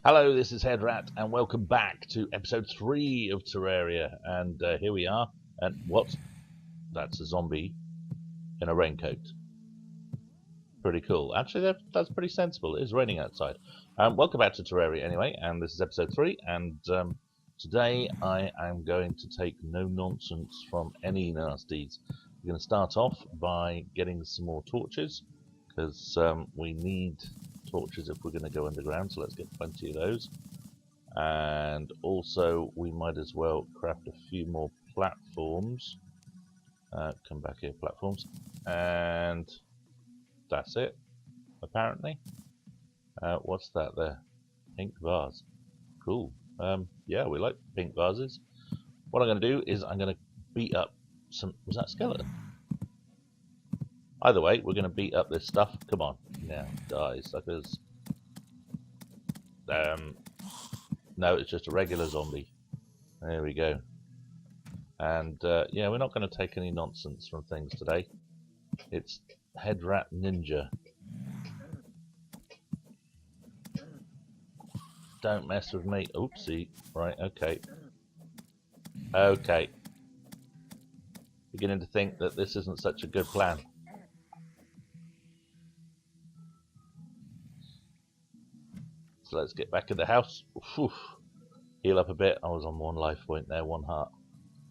Hello, this is Head Rat, and welcome back to episode 3 of Terraria. And here we are. And what? That's a zombie in a raincoat. Pretty cool. Actually, that's pretty sensible. It is raining outside. Welcome back to Terraria anyway, and this is episode 3. And today I am going to take no nonsense from any nasties. We're going to start off by getting some more torches, because we need torches if we're going to go underground, so let's get plenty of those. And also we might as well craft a few more platforms. Come back here, platforms. And that's it, apparently. What's that there? Pink vase. Cool. Yeah, we like pink vases. What I'm going to do is I'm going to beat up some... Was that skeleton? Either way, we're going to beat up this stuff. Come on. Now, die, suckers. No, it's just a regular zombie. There we go. And, yeah, we're not going to take any nonsense from things today. It's Head Rat Ninja. Don't mess with me. Oopsie. Right, okay. Okay. Beginning to think that this isn't such a good plan. So let's get back in the house. Oof. Heal up a bit. I was on 1 life point there, 1 heart.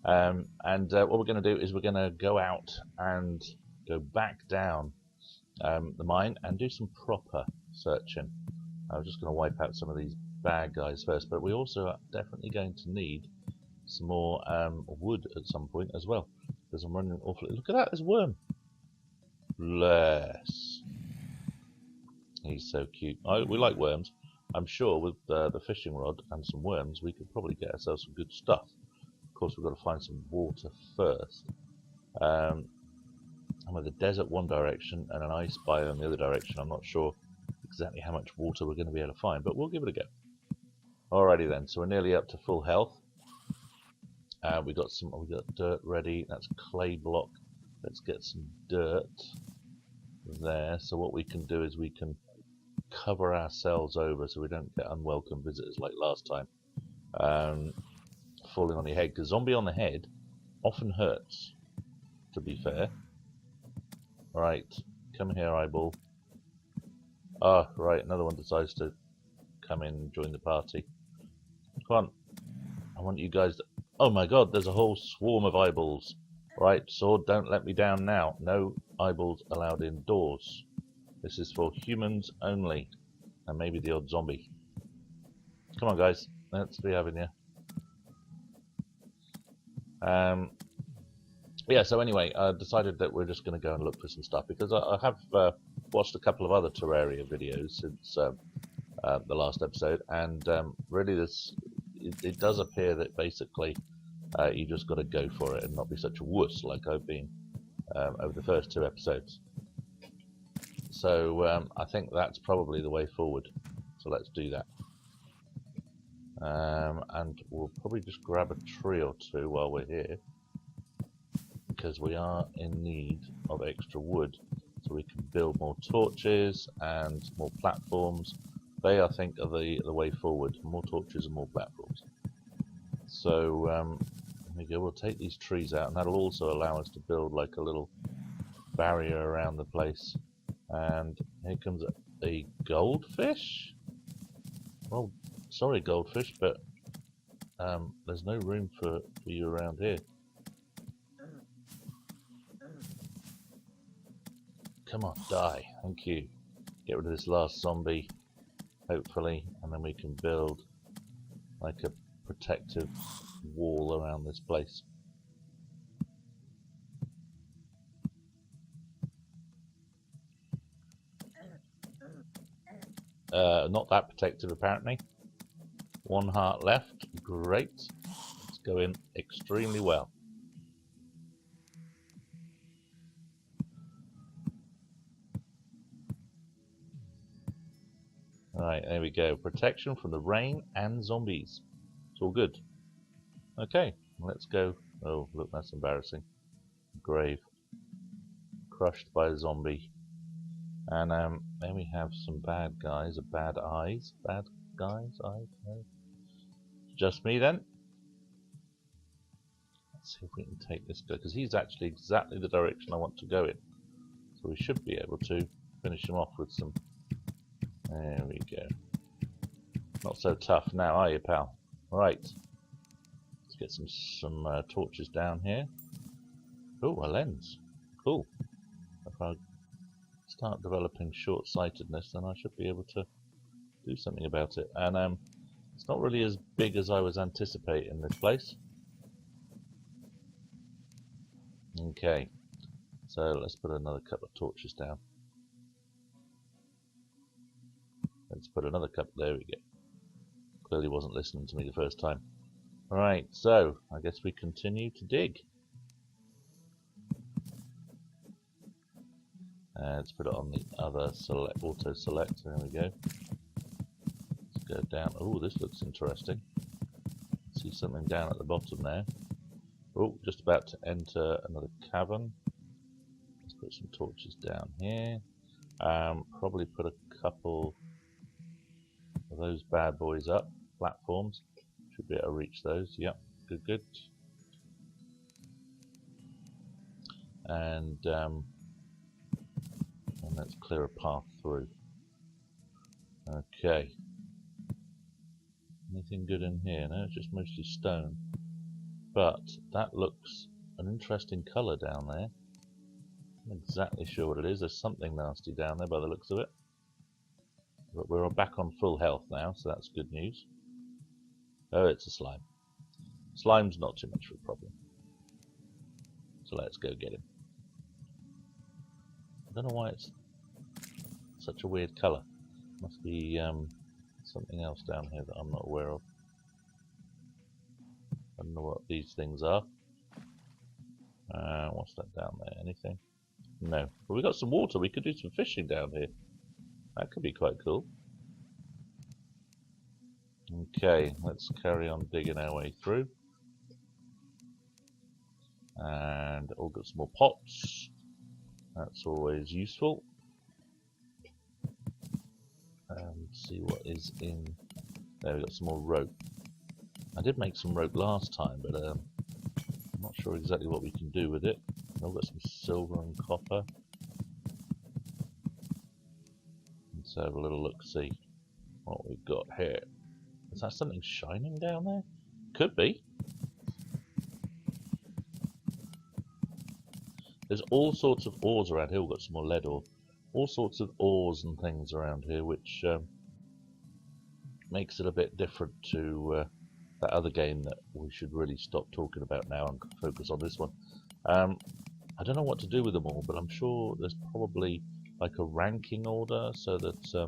What we're going to do is we're going to go out and go back down the mine and do some proper searching. I'm just going to wipe out some of these bad guys first, but we also are definitely going to need some more wood at some point as well, because I'm running awfully... Look at that, there's a worm. Bless. He's so cute. We like worms. I'm sure with the fishing rod and some worms we could probably get ourselves some good stuff. Of course, we've got to find some water first. I'm with the desert one direction and an ice biome the other direction. I'm not sure exactly how much water we're going to be able to find, but we'll give it a go. Alrighty then, so we're nearly up to full health. We got dirt ready. That's clay block. Let's get some dirt there. So what we can do is we can cover ourselves over so we don't get unwelcome visitors like last time. Falling on your head, because zombie on the head often hurts, to be fair. Right, come here, eyeball. Ah, right, another one decides to come in and join the party. Come on, I want you guys to... Oh my god, there's a whole swarm of eyeballs. Right, sword, don't let me down now. No eyeballs allowed indoors. This is for humans only. And maybe the odd zombie. Come on, guys. Let's be having you. Yeah, so anyway, I decided that we're just going to go and look for some stuff, because I have watched a couple of other Terraria videos since the last episode, and really it does appear that basically you just got to go for it and not be such a wuss like I've been over the first 2 episodes. So I think that's probably the way forward. So let's do that. And we'll probably just grab a tree or 2 while we're here, because we are in need of extra wood so we can build more torches and more platforms. They, I think, are the way forward. More torches and more platforms. So there we go. We'll take these trees out, and that'll also allow us to build like a little barrier around the place. And here comes a goldfish. Well, sorry goldfish, but there's no room for you around here. Come on, die. Thank you. Get rid of this last zombie, hopefully, and then we can build like a protective wall around this place. Not that protective, apparently. 1 heart left. Great. It's going extremely well. Right, there we go. Protection from the rain and zombies. It's all good. Okay, let's go. Oh, look, that's embarrassing. Grave. Crushed by a zombie. And then we have some bad guys, bad eyes, bad guys. I know. Just me then. Let's see if we can take this guy, because he's actually exactly the direction I want to go in. So we should be able to finish him off with some... There we go. Not so tough now, are you, pal? Right. Let's get some torches down here. Oh, a lens. Cool. If I start developing short-sightedness, then I should be able to do something about it. And it's not really as big as I was anticipating, this place. Okay. So let's put another couple of torches down. Let's put another couple. There we go. Clearly wasn't listening to me the first time. Alright, so I guess we continue to dig. Let's put it on the other auto select. There we go. Let's go down. Oh, this looks interesting. See something down at the bottom there. Oh, just about to enter another cavern. Let's put some torches down here. Probably put a couple of those bad boys up. Platforms. Should be able to reach those. Yep, good, good. And let's clear a path through. Okay. Anything good in here? No, it's just mostly stone. But that looks an interesting colour down there. I'm not exactly sure what it is. There's something nasty down there by the looks of it. But we're back on full health now, so that's good news. Oh, it's a slime. Slime's not too much of a problem. So let's go get him. I don't know why it's such a weird colour. Must be something else down here that I'm not aware of. I don't know what these things are. What's that down there? Anything? No. Well, we got some water. We could do some fishing down here. That could be quite cool. Okay, let's carry on digging our way through. And all got some more pots. That's always useful. And see what is in. There, we got some more rope. I did make some rope last time, but I'm not sure exactly what we can do with it. We've got some silver and copper. Let's have a little look, see what we've got here. Is that something shining down there? Could be. There's all sorts of ores around here. We've got some more lead ore. All sorts of ores and things around here, which makes it a bit different to that other game that we should really stop talking about now and focus on this one. I don't know what to do with them all, but I'm sure there's probably like a ranking order so that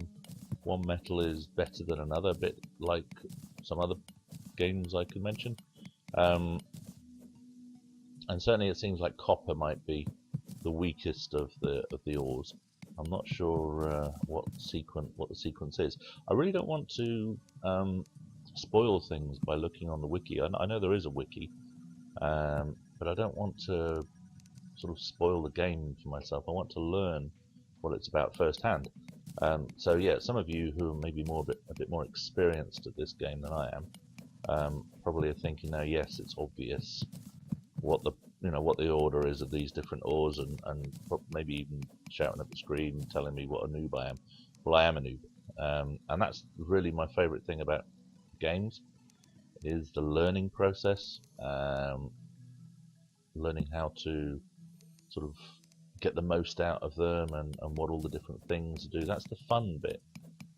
one metal is better than another, a bit like some other games I could mention. And certainly it seems like copper might be the weakest of the ores. I'm not sure what the sequence is. I really don't want to spoil things by looking on the wiki. I know there is a wiki, but I don't want to sort of spoil the game for myself. I want to learn what it's about firsthand. So yeah, some of you who are maybe a bit more experienced at this game than I am, probably are thinking now, yes, it's obvious what the order is of these different ores, and maybe even shouting at the screen telling me what a noob I am. Well, I am a noob, and that's really my favourite thing about games, is the learning process, learning how to sort of get the most out of them and what all the different things do. That's the fun bit,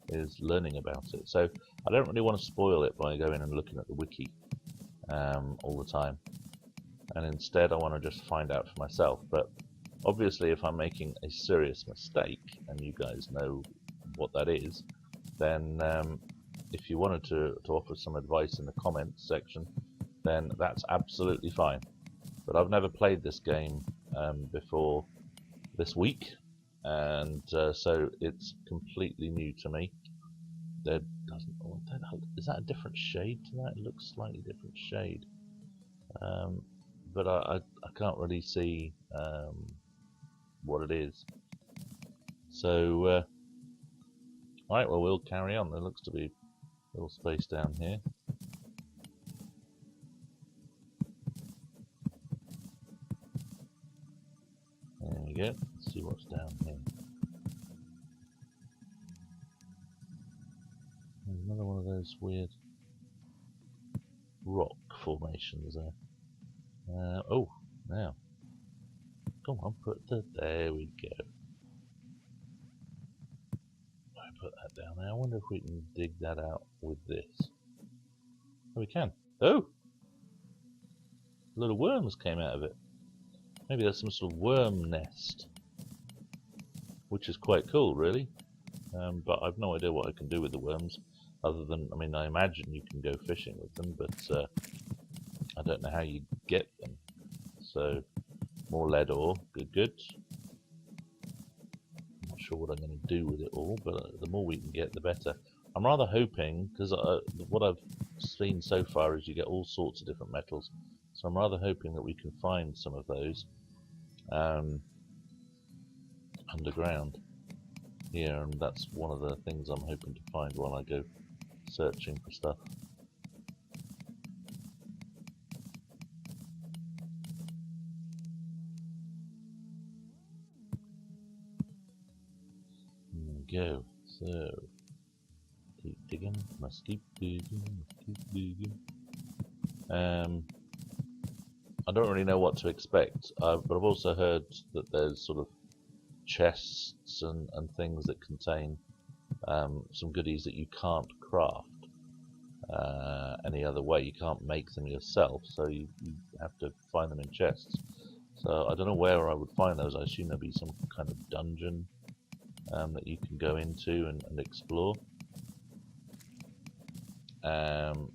is learning about it. So I don't really want to spoil it by going and looking at the wiki all the time. And instead I want to just find out for myself. But obviously if I'm making a serious mistake, and you guys know what that is, then if you wanted to offer some advice in the comments section, then that's absolutely fine. But I've never played this game before this week, and so it's completely new to me. Is that a different shade to that? It looks slightly different shade. But I can't really see what it is. So, right, well, we'll carry on. There looks to be Little space down here. There we go. Let's see what's down here. Another one of those weird rock formations there. Oh, now. Come on, there we go. I put that down there. I wonder if we can dig that out with this. Oh, we can. Oh! A lot of worms came out of it. Maybe there's some sort of worm nest. Which is quite cool, really. But I've no idea what I can do with the worms. Other than, I mean, I imagine you can go fishing with them, but I don't know how you get them. So, more lead ore, good. I'm not sure what I'm going to do with it all, but the more we can get, the better. I'm rather hoping, because what I've seen so far is you get all sorts of different metals. So I'm rather hoping that we can find some of those underground here, and that's one of the things I'm hoping to find while I go searching for stuff. There we go. So keep digging, must keep digging. I don't really know what to expect, but I've also heard that there's sort of chests and things that contain some goodies that you can't craft any other way. You can't make them yourself, so you have to find them in chests. So I don't know where I would find those. I assume there'll be some kind of dungeon that you can go into and explore.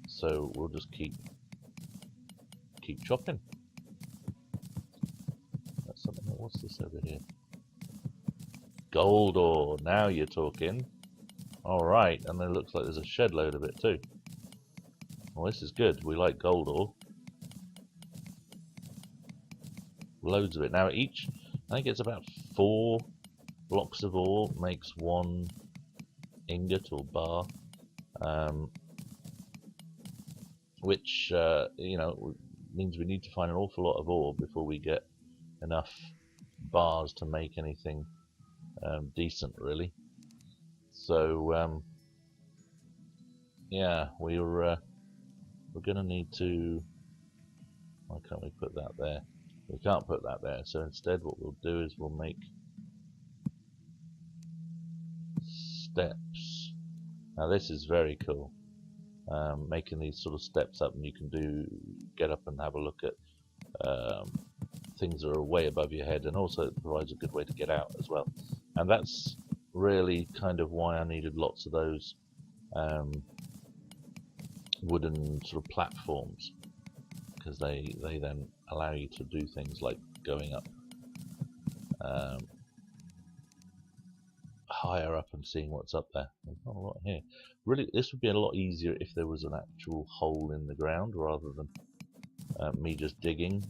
So we'll just keep chopping. That's something. What's this over here? Gold ore. Now you're talking. All right, and it looks like there's a shed load of it too. Well, this is good. We like gold ore. Loads of it. Now I think it's about 4 blocks of ore makes 1 ingot or bar, which you know, means we need to find an awful lot of ore before we get enough bars to make anything decent, really. So yeah, we're gonna need to. Why can't we put that there? We can't put that there. So instead, what we'll do is we'll make steps. Now this is very cool. Making these sort of steps up, and you can get up and have a look at things that are way above your head, and also it provides a good way to get out as well. And that's really kind of why I needed lots of those wooden sort of platforms, because they then allow you to do things like going up higher up and seeing what's up there. There's not a lot here. Really, this would be a lot easier if there was an actual hole in the ground rather than me just digging.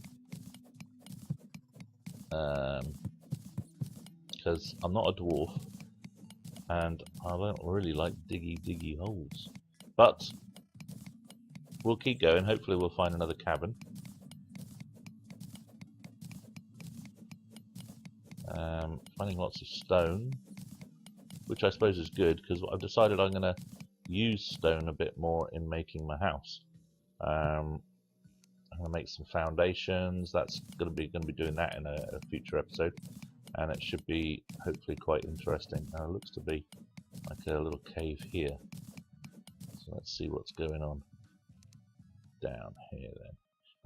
Because I'm not a dwarf and I don't really like diggy holes. But we'll keep going. Hopefully we'll find another cabin. Finding lots of stone, which I suppose is good, because I've decided I'm going to use stone a bit more in making my house. I'm going to make some foundations. That's going to be doing that in a future episode, and it should be hopefully quite interesting. Now it looks to be like a little cave here, so let's see what's going on down here then.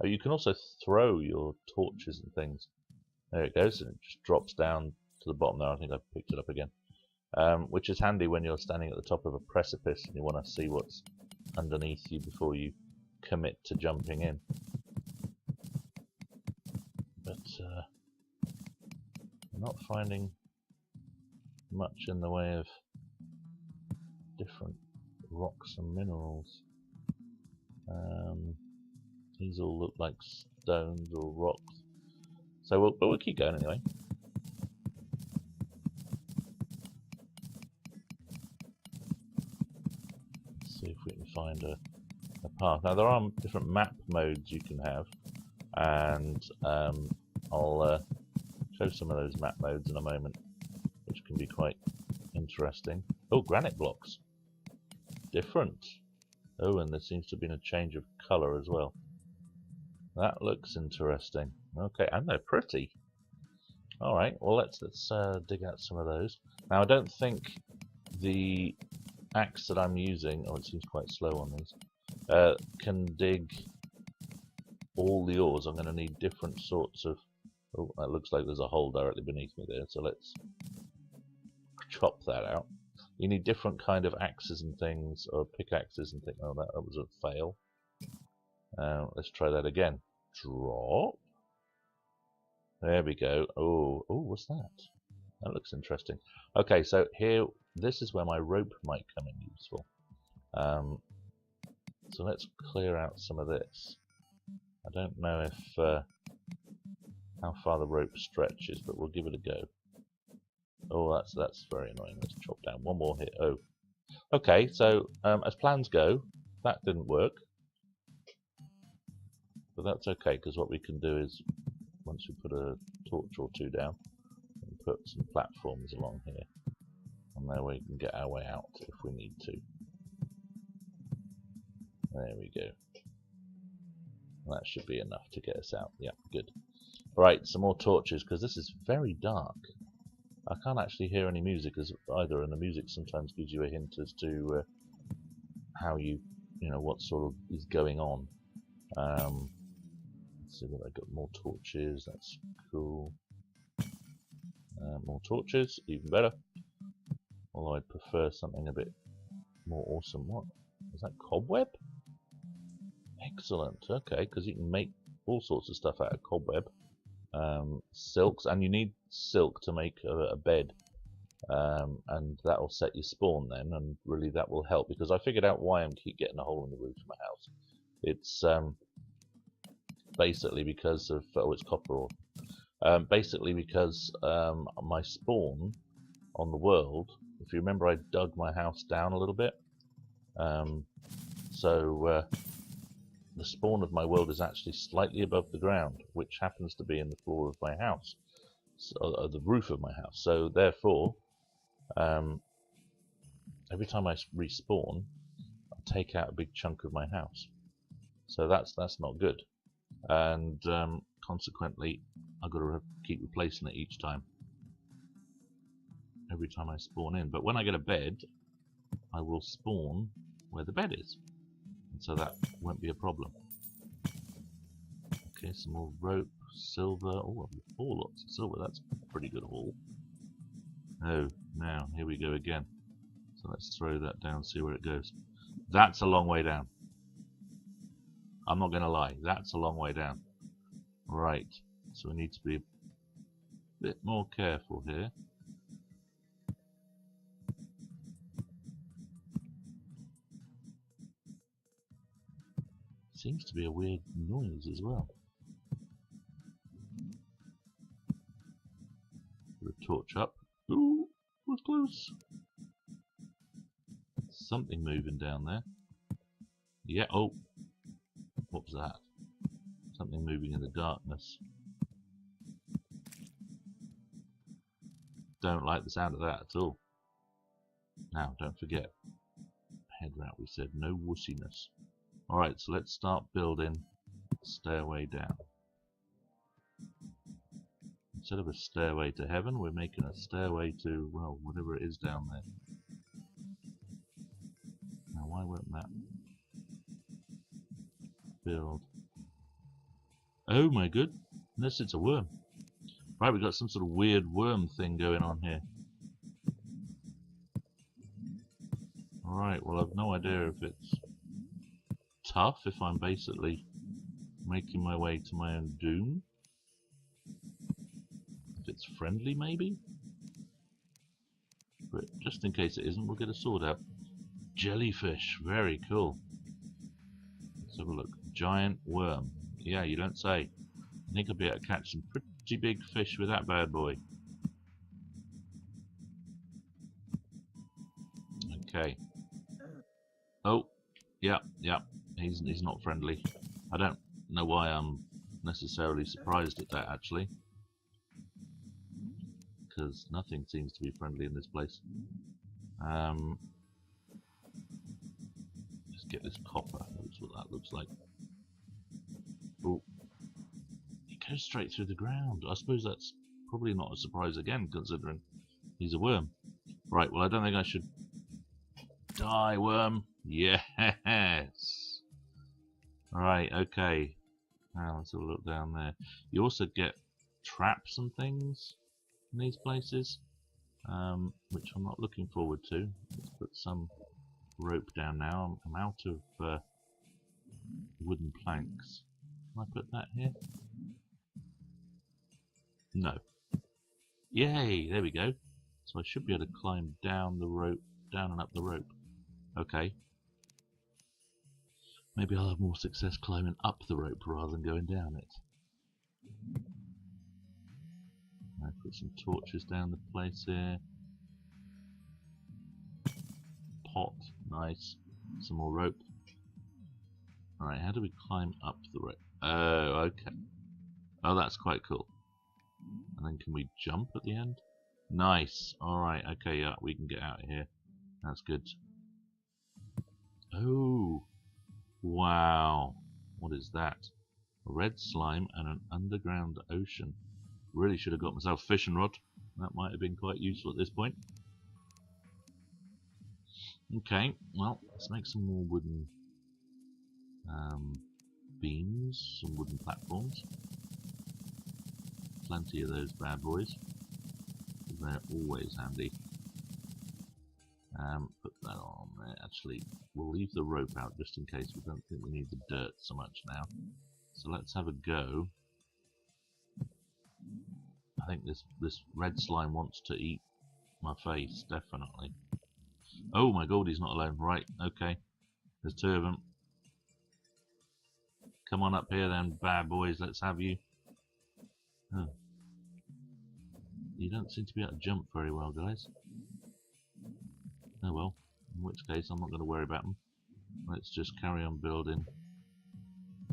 Oh, you can also throw your torches and things. There it goes, and it just drops down to the bottom there. I think I've picked it up again, which is handy when you're standing at the top of a precipice and you want to see what's underneath you before you commit to jumping in. But I'm not finding much in the way of different rocks and minerals. These all look like stones or rocks. So we'll keep going anyway. Let's see if we can path. Now there are different map modes you can have, and I'll show some of those map modes in a moment, which can be quite interesting. Oh, granite blocks. Different. Oh, and there seems to have been a change of colour as well. That looks interesting. Okay, and they're pretty. Alright, well let's dig out some of those. Now I don't think the axe that I'm using, oh it seems quite slow on these, can dig all the ores. I'm going to need different sorts of... Oh, that looks like there's a hole directly beneath me there, so let's chop that out. You need different kind of axes and things, or pickaxes and things. Oh, that was a fail. Let's try that again. Drop. There we go. Oh, what's that? That looks interesting. Okay, so here, this is where my rope might come in useful. So let's clear out some of this. I don't know if how far the rope stretches, but we'll give it a go. Oh, that's very annoying. Let's chop down one more here. Oh, okay. So as plans go, that didn't work, but that's okay because what we can do is once we put a torch or two down, and put some platforms along here, and there we can get our way out if we need to. There we go. That should be enough to get us out. Yeah, good. Right, some more torches because this is very dark. I can't actually hear any music either, and the music sometimes gives you a hint as to how you know, what sort of is going on. Let's see what I got. More torches. That's cool. More torches, even better. Although I'd prefer something a bit more awesome. What is that? Cobweb? Excellent. Okay, because you can make all sorts of stuff out of cobweb. Silks, and you need silk to make a bed, and that will set your spawn then, and really that will help because I figured out why I keep getting a hole in the roof of my house. It's basically because of it's copper ore. Basically because my spawn on the world, if you remember, I dug my house down a little bit, so the spawn of my world is actually slightly above the ground, which happens to be in the floor of my house, so, the roof of my house. So therefore, every time I respawn, I take out a big chunk of my house. So that's not good, and consequently, I've got to keep replacing it each time. Every time I spawn in. But when I get a bed, I will spawn where the bed is. So that won't be a problem. Okay, some more rope, silver. Oh, 4 lots of silver. That's a pretty good haul. Oh, now here we go again. So let's throw that down, see where it goes. That's a long way down. I'm not going to lie. That's a long way down. Right. So we need to be a bit more careful here. Seems to be a weird noise as well. Put a torch up. Ooh, was close. Something moving down there. Yeah, oh. What was that? Something moving in the darkness. Don't like the sound of that at all. Now, don't forget. Head route, we said. No wussiness. Alright, so let's start building a stairway down. Instead of a stairway to heaven, we're making a stairway to, well, whatever it is down there. Now, why won't that build? Oh my goodness, it's a worm. Right, we've got some sort of weird worm thing going on here. Alright, well, I've no idea if it's tough, if I'm basically making my way to my own doom. If it's friendly, maybe? But just in case it isn't, we'll get a sword out. Jellyfish, very cool. Let's have a look. Giant worm. Yeah, you don't say. I think I'll be able to catch some pretty big fish with that bad boy. Okay. Oh, yeah. He's not friendly. I don't know why I'm necessarily surprised at that, actually, because nothing seems to be friendly in this place. Just get this copper. That's what that looks like. Oh, it goes straight through the ground. I suppose that's probably not a surprise again, considering he's a worm. Right, well, I don't think I should die, worm. Yes. Right, okay. Now let's have a look down there. You also get traps and things in these places, which I'm not looking forward to. Let's put some rope down now. I'm out of wooden planks. Can I put that here? No. Yay! There we go. So I should be able to climb down the rope, down and up the rope. Okay. Maybe I'll have more success climbing up the rope rather than going down it. I put some torches down the place here. Pot, nice. Some more rope. Alright, how do we climb up the rope? Oh, okay. Oh, that's quite cool. And then can we jump at the end? Nice. Alright, okay, yeah, we can get out of here. That's good. Oh, wow. What is that? A red slime and an underground ocean. Really should have got myself a fishing rod. That might have been quite useful at this point. Okay, well, let's make some more wooden beams, some wooden platforms. Plenty of those bad boys. They're always handy. Put that on there. Actually, we'll leave the rope out just in case. We don't think we need the dirt so much now. So let's have a go. I think this red slime wants to eat my face, definitely. Oh my god, he's not alone. Right, okay. There's two of them. Come on up here then, bad boys. Let's have you. Oh. You don't seem to be able to jump very well, guys. Oh well, in which case I'm not going to worry about them. Let's just carry on building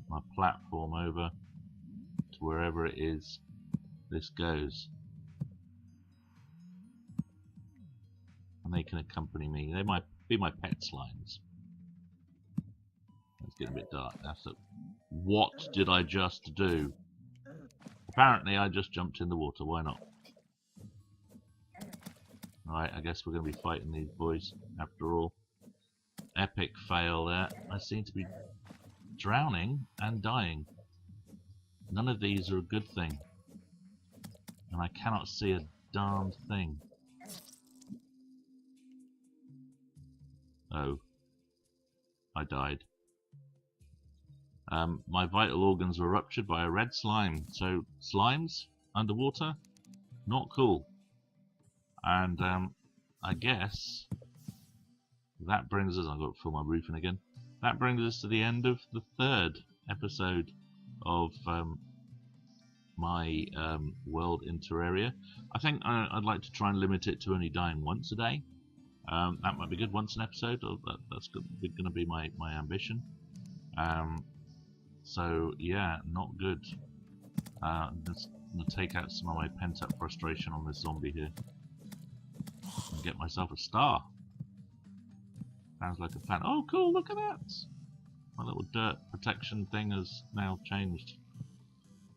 my platform over to wherever it is this goes. And they can accompany me. They might be my pet slimes. It's getting a bit dark. What did I just do? Apparently I just jumped in the water. Why not? Alright, I guess we're going to be fighting these boys after all. Epic fail there. I seem to be drowning and dying. None of these are a good thing. And I cannot see a darned thing. Oh. I died. My vital organs were ruptured by a red slime. So, slimes underwater? Not cool. And I guess that brings us, I've got to fill my roof in again. That brings us to the end of the third episode of my world in Terraria. I think I'd like to try and limit it to only dying once a day. That might be good, once an episode. That's going to be my ambition. So yeah, not good. I'm just going to take out some of my pent-up frustration on this zombie here. And get myself a star. Sounds like a plan. Oh cool, look at that! My little dirt protection thing has now changed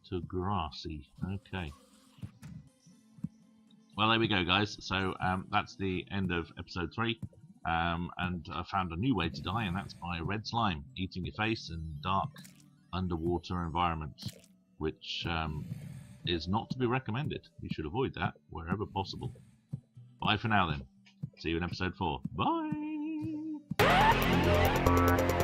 to grassy. Okay. Well, there we go, guys. So that's the end of episode 3. And I found a new way to die, and that's by red slime eating your face in dark underwater environments, which is not to be recommended. You should avoid that wherever possible. Bye for now then. See you in episode 4. Bye!